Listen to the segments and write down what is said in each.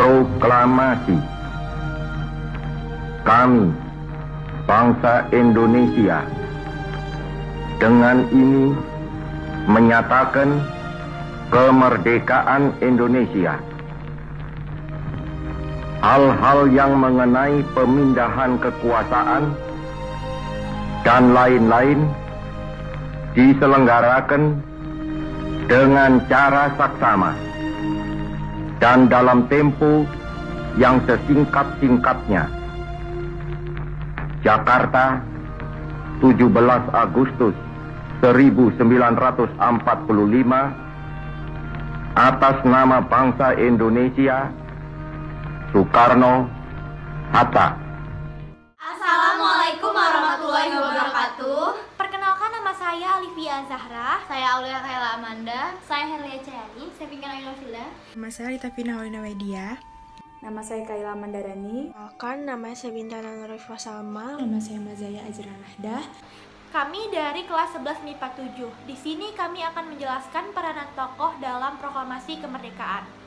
Proklamasi. Kami, bangsa Indonesia, dengan ini menyatakan kemerdekaan Indonesia. Hal-hal yang mengenai pemindahan kekuasaan dan lain-lain diselenggarakan dengan cara saksama dan dalam tempo yang sesingkat-singkatnya. Jakarta, 17 Agustus 1945, atas nama bangsa Indonesia, Soekarno-Hatta. Assalamualaikum warahmatullahi wabarakatuh. Perkenalkan, nama saya Alivia Zahra. Saya Aulia Khaila Amanda. Saya Herlia Cayani. Saya Pinkan Ainulfila. Nama saya Rita Fina Holina Wedia. Nama saya Kaila Mandarani. Kenalkan, nama saya Bintana Nurifah Salma. Nama saya Mazaya Ajra Rahdah. Kami dari kelas 11 MIPA 7. Di sini kami akan menjelaskan peranan tokoh dalam proklamasi kemerdekaan.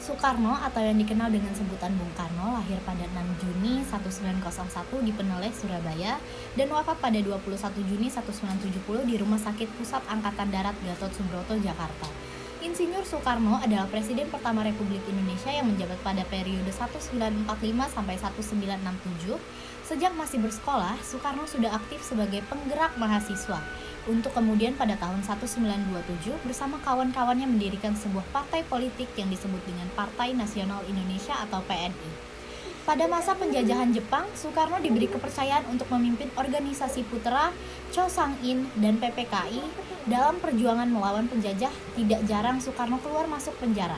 Soekarno atau yang dikenal dengan sebutan Bung Karno lahir pada 6 Juni 1901 di Peneleh, Surabaya dan wafat pada 21 Juni 1970 di Rumah Sakit Pusat Angkatan Darat Gatot Subroto, Jakarta. Insinyur Soekarno adalah Presiden pertama Republik Indonesia yang menjabat pada periode 1945 sampai 1967. Sejak masih bersekolah, Soekarno sudah aktif sebagai penggerak mahasiswa, untuk kemudian pada tahun 1927 bersama kawan-kawannya mendirikan sebuah partai politik yang disebut dengan Partai Nasional Indonesia atau PNI. Pada masa penjajahan Jepang, Soekarno diberi kepercayaan untuk memimpin organisasi Putra, Cho Sang-in, dan PPKI. Dalam perjuangan melawan penjajah, tidak jarang Soekarno keluar masuk penjara.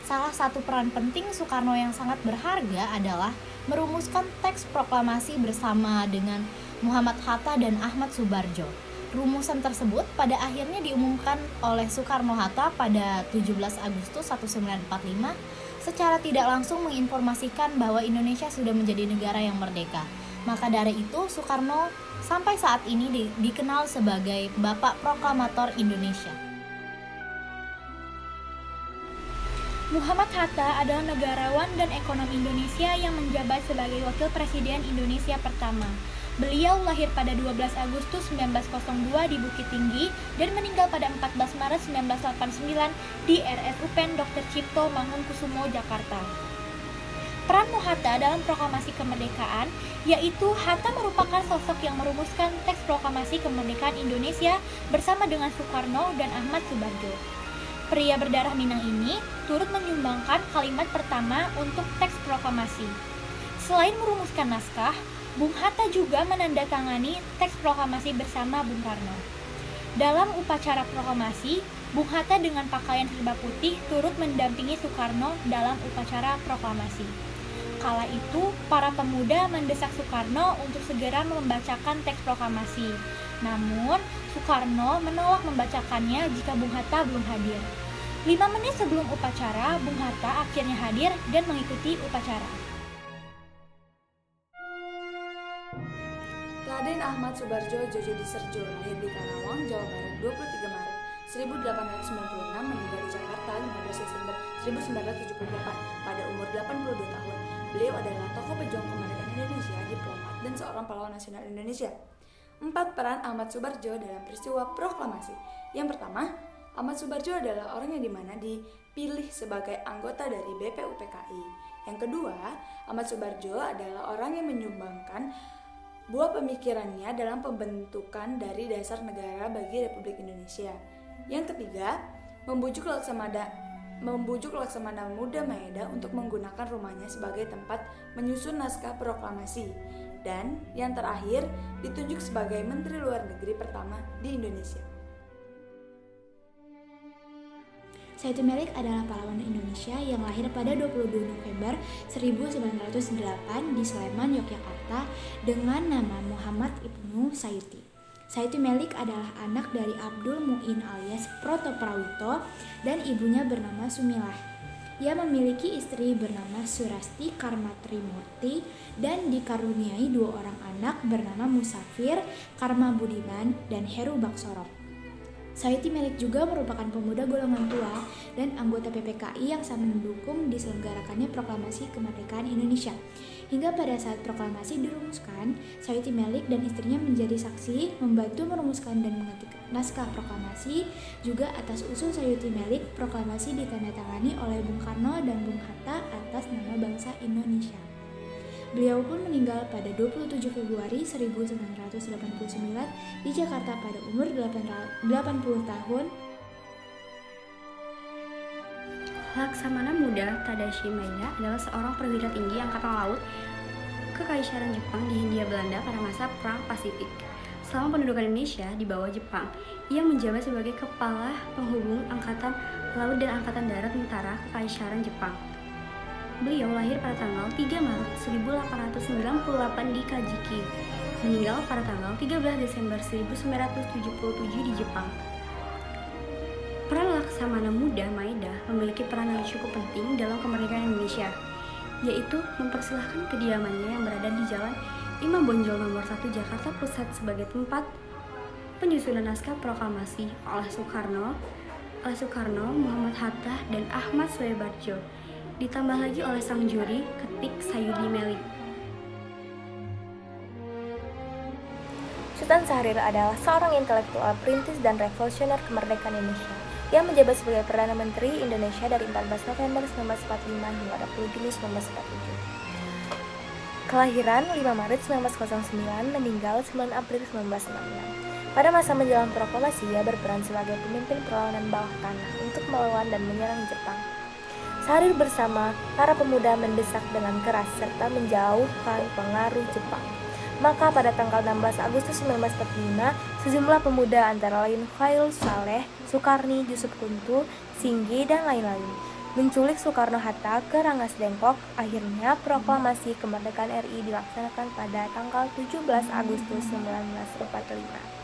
Salah satu peran penting Soekarno yang sangat berharga adalah merumuskan teks proklamasi bersama dengan Muhammad Hatta dan Ahmad Subarjo. Rumusan tersebut pada akhirnya diumumkan oleh Soekarno-Hatta pada 17 Agustus 1945 secara tidak langsung menginformasikan bahwa Indonesia sudah menjadi negara yang merdeka. Maka dari itu Soekarno sampai saat ini dikenal sebagai Bapak Proklamator Indonesia. Muhammad Hatta adalah negarawan dan ekonom Indonesia yang menjabat sebagai Wakil Presiden Indonesia pertama. Beliau lahir pada 12 Agustus 1902 di Bukit Tinggi dan meninggal pada 14 Maret 1989 di RS UPEN Dr. Cipto Mangunkusumo, Jakarta. Peran Hatta dalam proklamasi kemerdekaan, yaitu Hatta merupakan sosok yang merumuskan teks proklamasi kemerdekaan Indonesia bersama dengan Soekarno dan Ahmad Subarjo. Pria berdarah Minang ini turut menyumbangkan kalimat pertama untuk teks proklamasi. Selain merumuskan naskah, Bung Hatta juga menandatangani teks proklamasi bersama Bung Karno. Dalam upacara proklamasi, Bung Hatta dengan pakaian serba putih turut mendampingi Soekarno dalam upacara proklamasi. Kala itu, para pemuda mendesak Soekarno untuk segera membacakan teks proklamasi. Namun, Soekarno menolak membacakannya jika Bung Hatta belum hadir. 5 menit sebelum upacara, Bung Hatta akhirnya hadir dan mengikuti upacara. Raden Ahmad Subarjo Jojo Diserjo lahir di Karawang, Jawa Barat 23 Maret 1896, meninggal di Jakarta 15 Desember 1978 pada umur 82 tahun. Beliau adalah tokoh pejuang kemerdekaan Indonesia, diplomat, dan seorang pahlawan nasional Indonesia. 4 peran Ahmad Subarjo dalam peristiwa proklamasi. Yang pertama, Ahmad Subarjo adalah orang yang dimana dipilih sebagai anggota dari BPUPKI. Yang kedua, Ahmad Subarjo adalah orang yang menyumbangkan buah pemikirannya dalam pembentukan dari dasar negara bagi Republik Indonesia. Yang ketiga, membujuk Laksamana Muda Maeda untuk menggunakan rumahnya sebagai tempat menyusun naskah proklamasi. Dan yang terakhir, ditunjuk sebagai Menteri Luar Negeri pertama di Indonesia. Saitu Melik adalah pahlawan Indonesia yang lahir pada 22 November 1908 di Sleman, Yogyakarta dengan nama Muhammad Ibnu Sayuti. Saitu Melik adalah anak dari Abdul Mu'in alias Proto Prawito dan ibunya bernama Sumilah. Ia memiliki istri bernama Surasti Karmatrimurti dan dikaruniai 2 orang anak bernama Musafir Karma Budiman dan Heru Baksoro. Sayuti Melik juga merupakan pemuda golongan tua dan anggota PPKI yang sama mendukung diselenggarakannya proklamasi kemerdekaan Indonesia. Hingga pada saat proklamasi dirumuskan, Sayuti Melik dan istrinya menjadi saksi, membantu merumuskan dan mengetik naskah proklamasi. Juga atas usul Sayuti Melik, proklamasi ditandatangani oleh Bung Karno dan Bung Hatta atas nama bangsa Indonesia. Beliau pun meninggal pada 27 Februari 1989 di Jakarta pada umur 80 tahun. Laksamana Muda Tadashi Maeda adalah seorang perwira tinggi Angkatan Laut Kekaisaran Jepang di Hindia Belanda pada masa Perang Pasifik. Selama pendudukan Indonesia di bawah Jepang, ia menjabat sebagai Kepala Penghubung Angkatan Laut dan Angkatan Darat Tentara Kekaisaran Jepang. Beliau lahir pada tanggal 3 Maret 1898 di Kajiki, meninggal pada tanggal 13 Desember 1977 di Jepang. Peran Laksamana Muda Maeda memiliki peran yang cukup penting dalam kemerdekaan Indonesia, yaitu mempersilahkan kediamannya yang berada di Jalan Imam Bonjol nomor 1 Jakarta Pusat sebagai tempat penyusunan naskah proklamasi oleh Soekarno, Muhammad Hatta, dan Ahmad Suebardjo. Ditambah lagi oleh sang juri ketik Sayuti Melik. Sultan Syahrir adalah seorang intelektual, perintis, dan revolusioner kemerdekaan Indonesia yang menjabat sebagai Perdana Menteri Indonesia dari 14 November 1945 hingga 20 Juni 1947. Kelahiran 5 Maret 1909, meninggal 9 April 1966. Pada masa menjelang proklamasi, ia berperan sebagai pemimpin perlawanan bawah tanah untuk melawan dan menyerang Jepang. Syahrir bersama para pemuda mendesak dengan keras serta menjauhkan pengaruh Jepang. Maka pada tanggal 16 Agustus 1945, sejumlah pemuda antara lain Khairul Saleh, Sukarni, Yusuf Kuntu, Singgi, dan lain-lain menculik Soekarno-Hatta ke Rangas Dengklok. Akhirnya proklamasi kemerdekaan RI dilaksanakan pada tanggal 17 Agustus 1945.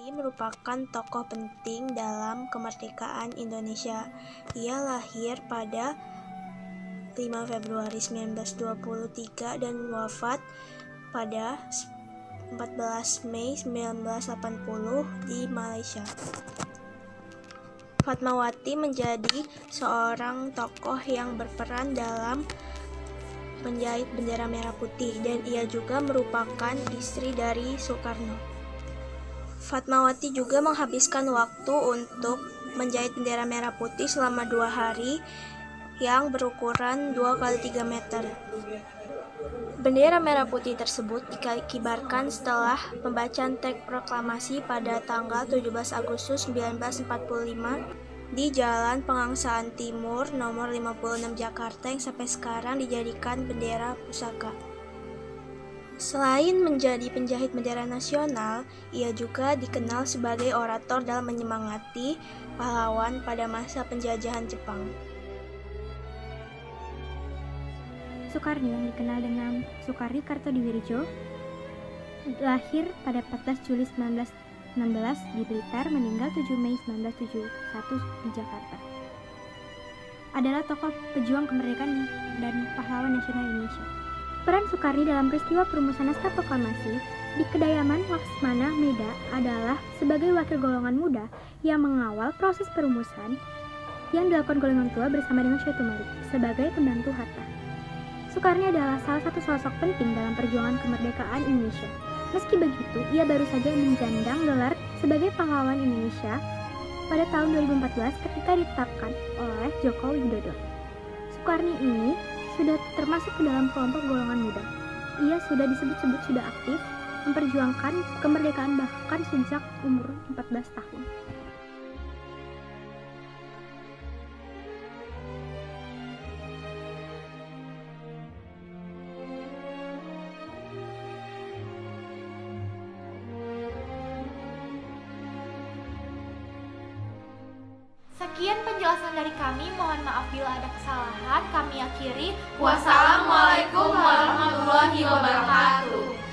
Merupakan tokoh penting dalam kemerdekaan Indonesia. Ia lahir pada 5 Februari 1923 dan wafat pada 14 Mei 1980 di Malaysia. Fatmawati menjadi seorang tokoh yang berperan dalam menjahit bendera merah putih dan ia juga merupakan istri dari Soekarno. Fatmawati juga menghabiskan waktu untuk menjahit bendera merah putih selama 2 hari yang berukuran 2 x 3 meter. Bendera merah putih tersebut dikibarkan setelah pembacaan teks proklamasi pada tanggal 17 Agustus 1945 di Jalan Pengangsaan Timur nomor 56 Jakarta yang sampai sekarang dijadikan bendera pusaka. Selain menjadi penjahit bendera nasional, ia juga dikenal sebagai orator dalam menyemangati pahlawan pada masa penjajahan Jepang. Soekarni yang dikenal dengan Soekarni Kartodiwirjo lahir pada 14 Juli 1916 di Blitar, meninggal 7 Mei 1971 di Jakarta. Adalah tokoh pejuang kemerdekaan dan pahlawan nasional Indonesia. Peran Soekarni dalam peristiwa perumusan naskah proklamasi di kediaman Laksamana Maeda adalah sebagai wakil golongan muda yang mengawal proses perumusan yang dilakukan golongan tua bersama dengan Sayuti Melik sebagai pembantu Hatta. Soekarni adalah salah satu sosok penting dalam perjuangan kemerdekaan Indonesia. Meski begitu, ia baru saja menjandang gelar sebagai pahlawan Indonesia pada tahun 2014 ketika ditetapkan oleh Joko Widodo. Soekarni ini sudah termasuk ke dalam kelompok golongan muda. Ia sudah disebut-sebut sudah aktif memperjuangkan kemerdekaan bahkan sejak umur 14 tahun. Sekian penjelasan dari kami, mohon maaf bila ada kesalahan. Kami akhiri. Wassalamualaikum warahmatullahi wabarakatuh.